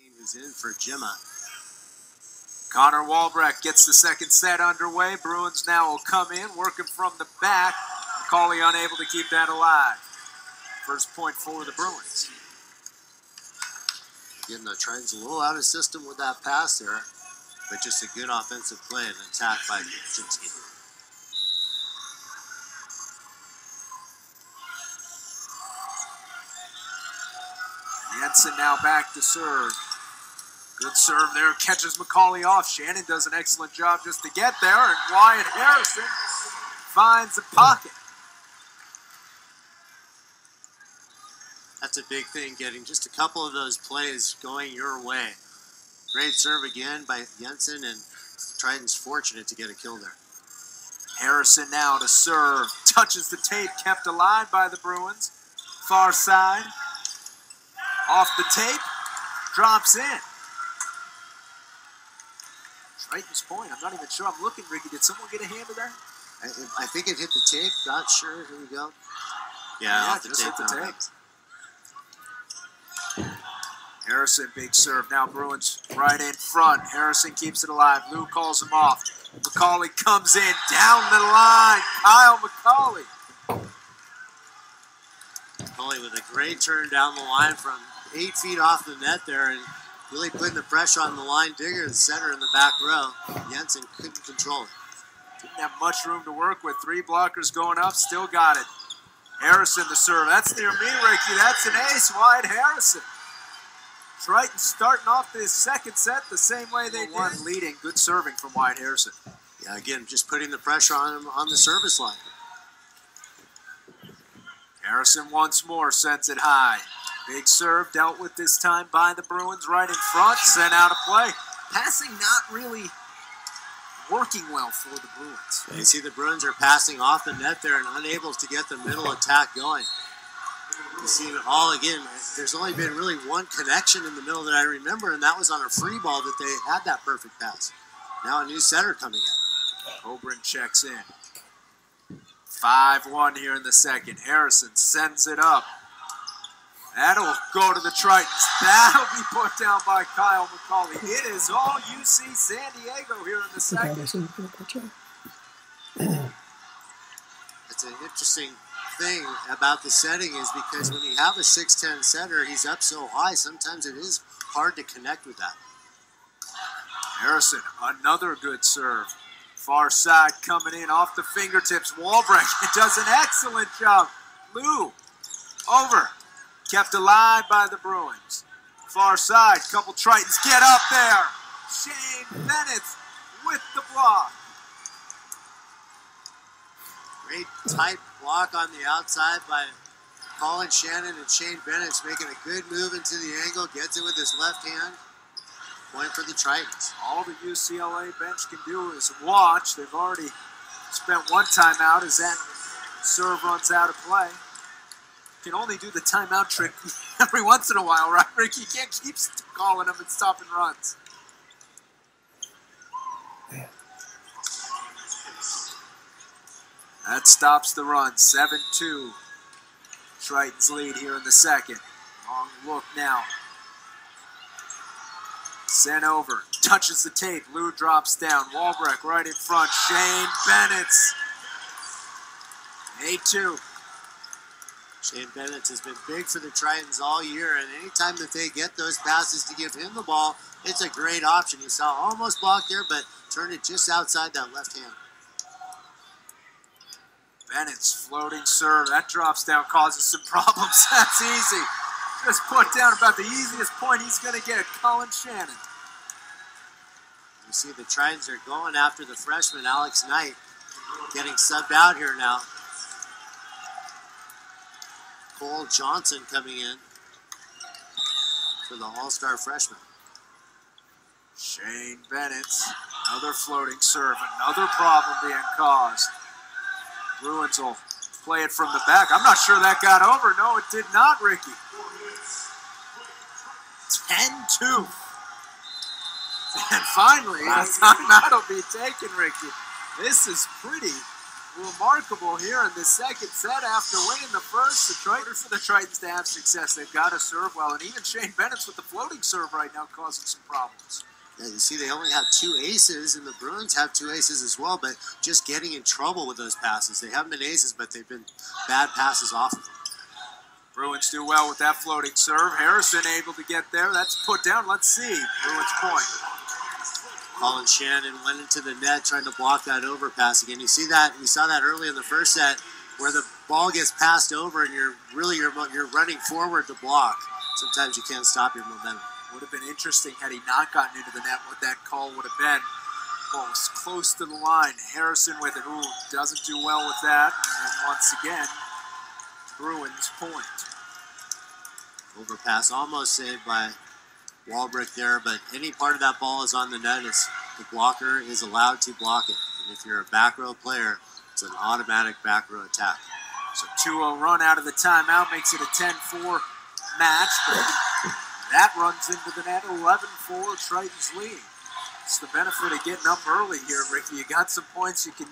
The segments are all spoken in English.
Who's in for Gemma. Connor Walbrecht gets the second set underway. Bruins now will come in, working from the back. McCauley unable to keep that alive. First point for the Bruins. Again, the Trident's a little out of system with that pass there, but just a good offensive play and attack by Kuczynski. Jensen now back to serve. Good serve there, catches McCauley off. Shannon does an excellent job just to get there, and Wyatt Harrison finds the pocket. That's a big thing, getting just a couple of those plays going your way. Great serve again by Jensen, and Trident's fortunate to get a kill there. Harrison now to serve. Touches the tape, kept alive by the Bruins. Far side. Off the tape. Drops in. Triton's point. I'm not even sure. I'm looking, Ricky. Did someone get a hand to that? I think it hit the tape. Not sure. Here we go. Yeah, off the just tape. hit the tape. Harrison, big serve. Now Bruins right in front. Harrison keeps it alive. Lou calls him off. McCauley comes in. Down the line. Kyle McCauley. McCauley with a great turn down the line from 8 feet off the net there, and really putting the pressure on the line digger, the center in the back row. Jensen couldn't control it. Didn't have much room to work with. 3 blockers going up. Still got it. Harrison the serve. That's near me, Ricky. That's an ace. Wyatt Harrison. Triton starting off this second set the same way they did. Leading. Good serving from Wyatt Harrison. Yeah, again, just putting the pressure on him on the service line. Harrison once more sends it high. Big serve dealt with this time by the Bruins right in front. Sent out of play. Passing not really working well for the Bruins. You see the Bruins are passing off the net there and unable to get the middle attack going. You see it all again. There's only been really one connection in the middle that I remember, and that was on a free ball that they had that perfect pass. Now a new setter coming in. Oberon checks in. 5-1 here in the second. Harrison sends it up. That'll go to the Tritons. That'll be put down by Kyle McCauley. It is all UC San Diego here in the second. It's an interesting thing about the setting is because when you have a 6'10" setter, he's up so high, sometimes it is hard to connect with that. Harrison, another good serve. Far side coming in off the fingertips. Walbrecht does an excellent job. Lou, over. Kept alive by the Bruins. Far side, couple Tritons get up there. Shane Bennett with the block. Great tight block on the outside by Colin Shannon, and Shane Bennett's making a good move into the angle, gets it with his left hand. Point for the Tritons. All the UCLA bench can do is watch. They've already spent one timeout as that serve runs out of play. Can only do the timeout trick every once in a while, right, Rick? You can't keep calling them and stopping runs. That stops the run. 7-2. Tritons lead here in the second. Long look now. Sent over. Touches the tape. Lou drops down. Walbrecht right in front. Shane Bennett. 8-2. Shane Bennett has been big for the Tritons all year, and anytime that they get those passes to give him the ball, it's a great option. You saw almost blocked there, but turned it just outside that left hand. Bennett's floating serve. That drops down, causes some problems. That's easy. Just put down about the easiest point he's going to get. Colin Shannon. You see the Tritons are going after the freshman, Alex Knight, getting subbed out here now. Cole Johnson coming in for the all-star freshman. Shane Bennett, another floating serve, another problem being caused. Bruins will play it from the back. I'm not sure that got over. No, it did not, Ricky. 10-2. And finally, a timeout will be taken, Ricky. This is pretty remarkable here in the second set after winning the first. For the Tritons to have success, they've got to serve well, and even Shane Bennett's with the floating serve right now causing some problems. Yeah, you see they only have 2 aces, and the Bruins have 2 aces as well, but just getting in trouble with those passes. They haven't been aces, but they've been bad passes off of them. Bruins do well with that floating serve. Harrison able to get there. That's put down. Let's see. Bruins point. Colin Shannon went into the net trying to block that overpass again. You see that? You saw that early in the first set where the ball gets passed over and you're running forward to block. Sometimes you can't stop your momentum. Would have been interesting had he not gotten into the net what that call would have been. Ball was close to the line. Harrison with it. Ooh, doesn't do well with that. And once again, Bruins point. Overpass almost saved by Walbrick there, but any part of that ball is on the net. The blocker is allowed to block it. And if you're a back row player, it's an automatic back row attack. So 2-0 run out of the timeout makes it a 10-4 match. But that runs into the net, 11-4 Tritons lead. It's the benefit of getting up early here, Ricky. You got some points you can,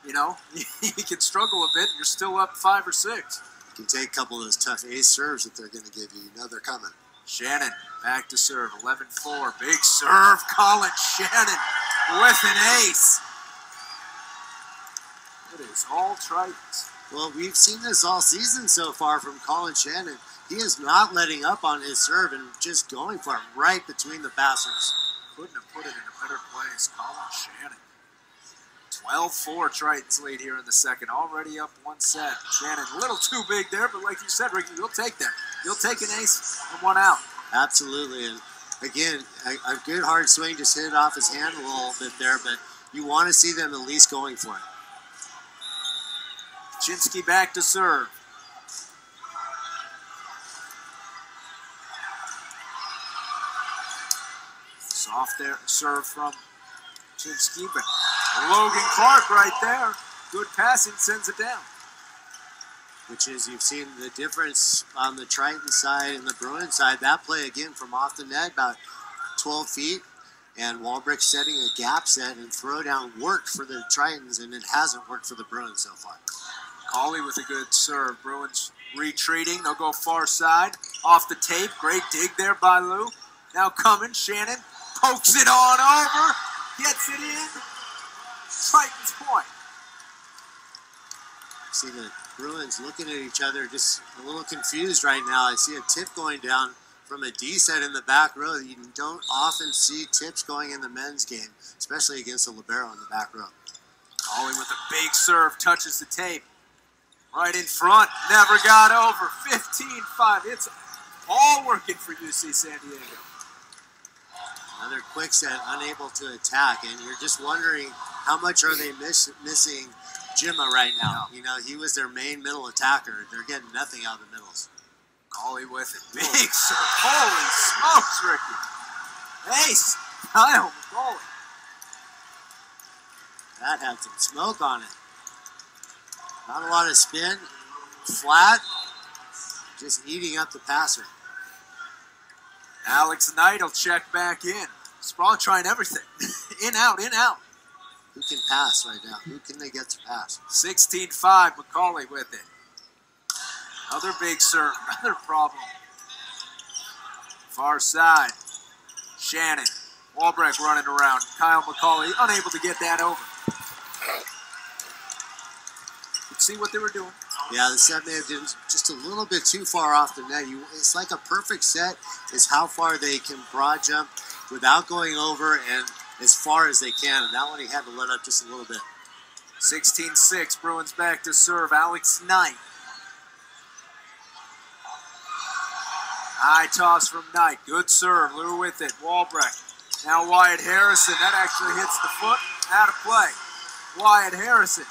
you can struggle a bit and you're still up 5 or 6. You can take a couple of those tough ace serves that they're going to give you. You know they're coming. Shannon back to serve, 11-4. Big serve, Colin Shannon with an ace. It is all Tritons. Well, we've seen this all season so far from Colin Shannon. He is not letting up on his serve and just going for it right between the passers. Couldn't have put it in a better place, Colin Shannon. 12-4 Tritons lead here in the second. Already up 1 set. Shannon a little too big there, but like you said, Ricky, you'll take that. You'll take an ace and 1 out. Absolutely. And again, a good hard swing just hit it off his hand a little bit there, but you want to see them at least going for it. Chinsky back to serve. Soft there, serve from Chinsky, but Logan Clark right there. Good passing, sends it down. Which is, you've seen the difference on the Triton side and the Bruin side. That play again from off the net, about 12 feet. And Walbrick setting a gap set and throwdown worked for the Tritons, and it hasn't worked for the Bruins so far. Colley with a good serve. Bruins retreating. They'll go far side. Off the tape. Great dig there by Lou. Now coming. Shannon pokes it on over. Gets it in. Tritons point. See the Bruins looking at each other just a little confused right now. I see a tip going down from a D set in the back row. You don't often see tips going in the men's game, especially against a libero in the back row. Colley with a big serve. Touches the tape. Right in front. Never got over. 15-5. It's all working for UC San Diego. Another quick set, unable to attack, and you're just wondering how much are they missing Jimma right now. You know, he was their main middle attacker. They're getting nothing out of the middles. Colley with it. Big serve. Holy smokes, Ricky. Ace. Kyle McCauley. That had some smoke on it. Not a lot of spin. Flat. Just eating up the passer. Alex Knight will check back in. He's probably trying everything. In, out, in, out. Who can pass right now? Who can they get to pass? 16-5, McCauley with it. Another big serve, another problem. Far side. Shannon. Walbrick running around. Kyle McCauley unable to get that over. Let's see what they were doing. Yeah, the set may have been just a little bit too far off the net. It's like a perfect set is how far they can broad jump without going over and as far as they can. And that one he had to let up just a little bit. 16-6, Bruins back to serve. Alex Knight. High toss from Knight. Good serve. Lou with it. Walbrick. Now Wyatt Harrison. That actually hits the foot. Out of play. Wyatt Harrison.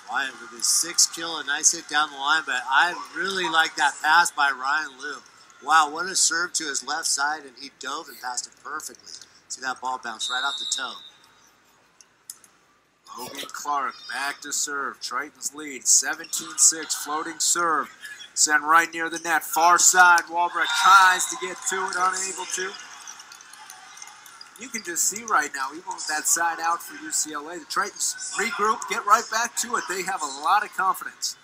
Wyatt with his 6th kill, a nice hit down the line, but I really like that pass by Ryan Liu. Wow, what a serve to his left side, and he dove and passed it perfectly. See that ball bounce right off the toe. Logan Clark back to serve. Tritons lead, 17-6, floating serve. Sent right near the net, far side. Walbrick tries to get to it, unable to. You can just see right now, even with that side out for UCLA, the Tritons regroup, get right back to it. They have a lot of confidence.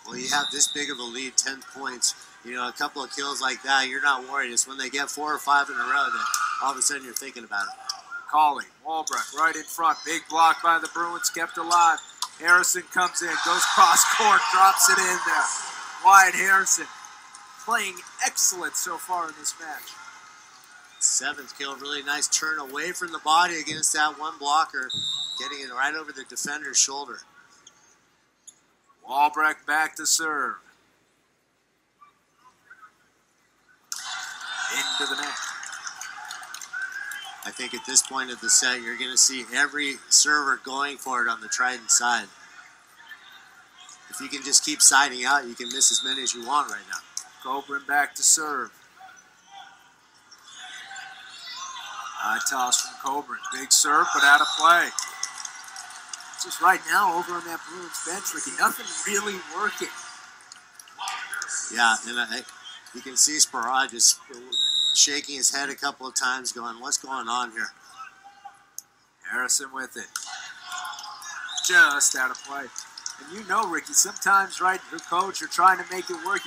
Well, you have this big of a lead, 10 points. You know, a couple of kills like that, you're not worried. It's when they get 4 or 5 in a row that all of a sudden you're thinking about it. Colley, Walbrecht right in front. Big block by the Bruins, kept alive. Harrison comes in, goes cross court, drops it in there. Wyatt Harrison playing excellent so far in this match. 7th kill, really nice turn away from the body against that one blocker, getting it right over the defender's shoulder. Walbrecht back to serve. Into the net. I think at this point of the set, you're going to see every server going for it on the Trident side. If you can just keep siding out, you can miss as many as you want right now. Coburn back to serve. High toss from Coburn. Big serve, but out of play. Just right now, over on that Bruins bench, Ricky, nothing really working. Yeah, and you can see Sparrod just shaking his head a couple of times going, what's going on here? Harrison with it. Just out of play. And you know, Ricky, sometimes, right, the coach, you're trying to make it work.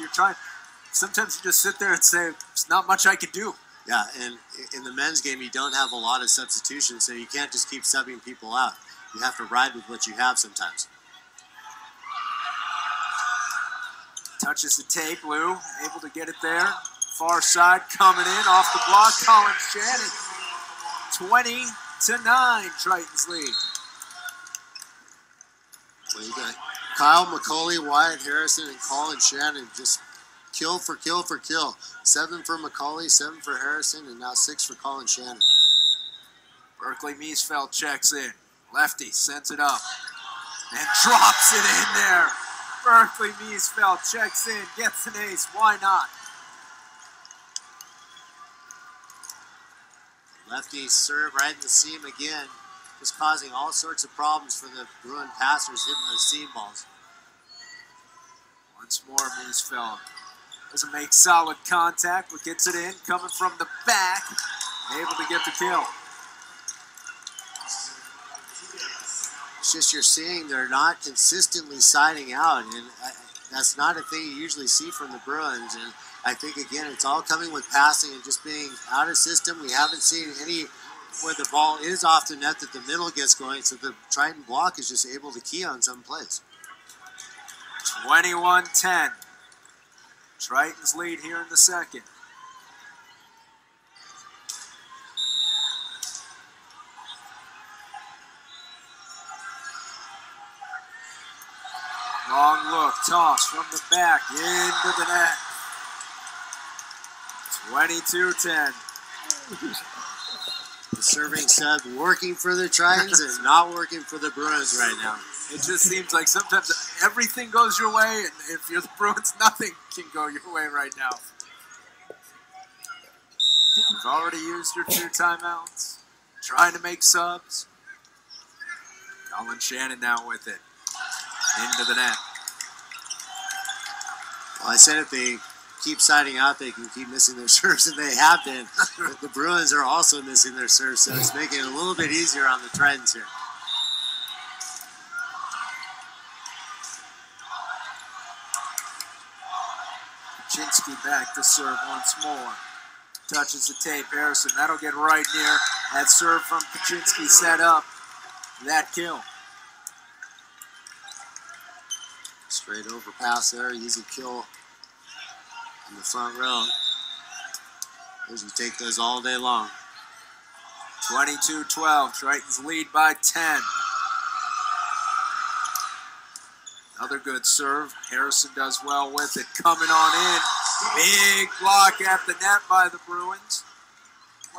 Sometimes you just sit there and say, there's not much I can do. Yeah, and in the men's game, you don't have a lot of substitutions, so you can't just keep subbing people out. You have to ride with what you have sometimes. Touches the tape, Lou, able to get it there. Far side coming in, off the block, Colin Shannon. 20-9, Tritons lead. Well, you got Kyle McCauley, Wyatt Harrison, and Colin Shannon just kill for kill for kill. 7 for McCauley, 7 for Harrison, and now 6 for Colin Shannon. Berkeley Miesfeld checks in. Lefty sends it up and drops it in there. Berkeley Miesfeld checks in, gets an ace. Why not? Lefty serve right in the seam again, just causing all sorts of problems for the Bruin passers hitting those seam balls. Once more, Miesfeld doesn't make solid contact, but gets it in, coming from the back, able to get the kill. It's just you're seeing they're not consistently siding out, and that's not a thing you usually see from the Bruins. And I think, again, it's all coming with passing and just being out of system. We haven't seen any where the ball is off the net that the middle gets going, so the Trident block is just able to key on some plays. 21-10. Tritons lead here in the second. Long look, toss from the back, into the net. 22-10. The serving sub working for the Tritons and not working for the Bruins right now. It just seems like sometimes everything goes your way, and if you're the Bruins, nothing can go your way right now. You've already used your 2 timeouts, trying to make subs. Colin Shannon now with it. Into the net. Well, I said if they keep siding out, they can keep missing their serves, and they have been. But the Bruins are also missing their serves, so it's making it a little bit easier on the Tritons here. Kaczynski back to serve once more. Touches the tape. Harrison, that'll get right near. That serve from Kaczynski set up that kill. Straight over pass there, easy kill in the front row. Those you take those all day long. 22-12, Tritons lead by 10. Another good serve. Harrison does well with it. Coming on in. Big block at the net by the Bruins.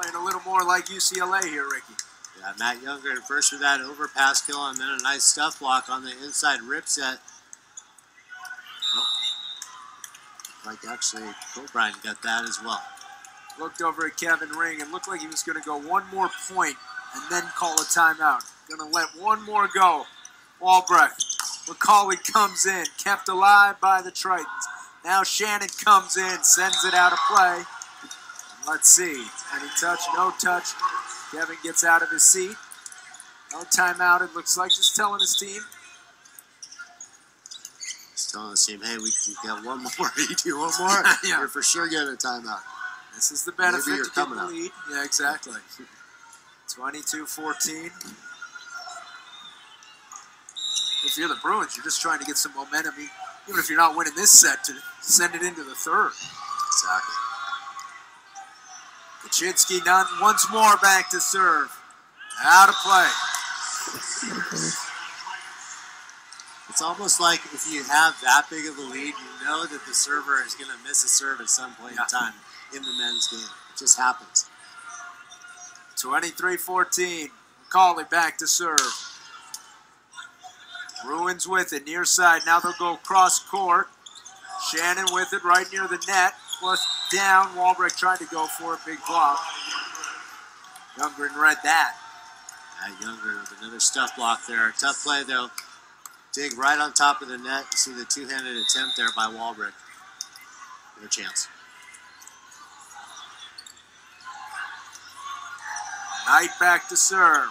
Playing a little more like UCLA here, Ricky. Yeah, Matt Younger at first with that overpass kill, and then a nice stuff block on the inside rip set. Like actually, Coburn got that as well. Looked over at Kevin Ring and looked like he was going to go one more point and then call a timeout. Going to let one more go. Walbrecht. McCauley comes in, kept alive by the Tritons. Now Shannon comes in, sends it out of play. And let's see. Any touch, no touch. Kevin gets out of his seat. No timeout, it looks like. Just telling his team. He's telling his team, hey, we got one more. You do one more, Yeah. you're for sure getting a timeout. This is the benefit Maybe you're to get coming the up. lead. Yeah, exactly. 22-14. If you're the Bruins, you're just trying to get some momentum, even if you're not winning this set, to send it into the third. Exactly. Kaczynski once more back to serve. Out of play. It's almost like if you have that big of a lead, you know that the server is going to miss a serve at some point in time in the men's game. It just happens. 23-14. McCauley back to serve. Bruins with it, near side. Now they'll go cross court. Shannon with it right near the net. Plus down. Walbrecht trying to go for a big block. Youngren read that. Younger with another stuff block there. Tough play though. Dig right on top of the net. You see the two-handed attempt there by Walbrecht. No chance. Knight back to serve.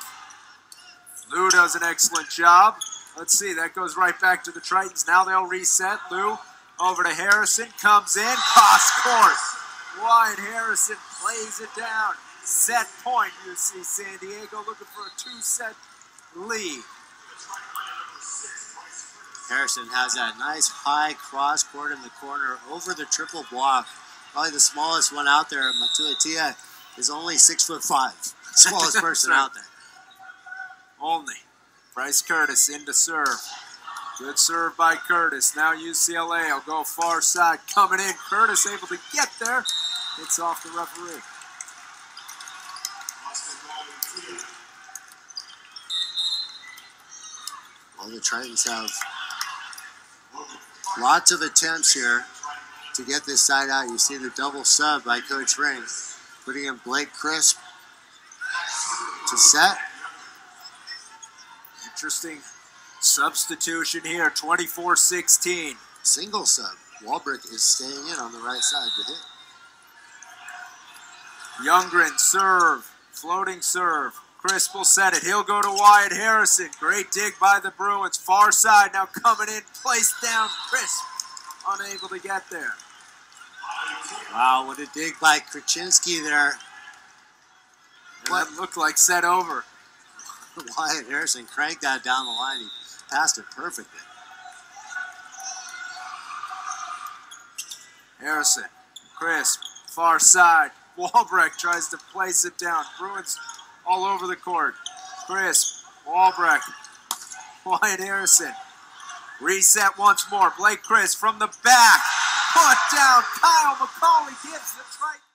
Lou does an excellent job. Let's see, that goes right back to the Tritons. Now they'll reset. Lou over to Harrison, comes in, cross court. Wyatt Harrison plays it down. Set point, UC San Diego looking for a two-set lead. Harrison has that nice high cross court in the corner over the triple block. Probably the smallest one out there. Matuatia is only 6'5". Smallest person out there. Only. Bryce Curtis in to serve. Good serve by Curtis. Now UCLA will go far side. Coming in. Curtis able to get there. It's off the referee. Well, the Tritons have lots of attempts here to get this side out. You see the double sub by Coach Ring, putting in Blake Crisp to set. Interesting substitution here, 24-16. Single sub. Walbrecht is staying in on the right side to hit. Youngren serve, floating serve. Crisp will set it. He'll go to Wyatt Harrison. Great dig by the Bruins. Far side now coming in. Placed down. Crisp unable to get there. Wow, what a dig by Kaczynski there. What looked like set over. Wyatt Harrison cranked that down the line. He passed it perfectly. Harrison, Crisp, far side. Walbrecht tries to place it down. Bruins all over the court. Crisp, Walbrecht, Wyatt Harrison. Reset once more. Blake Crisp from the back. Put down. Kyle McCauley gives the Tritons.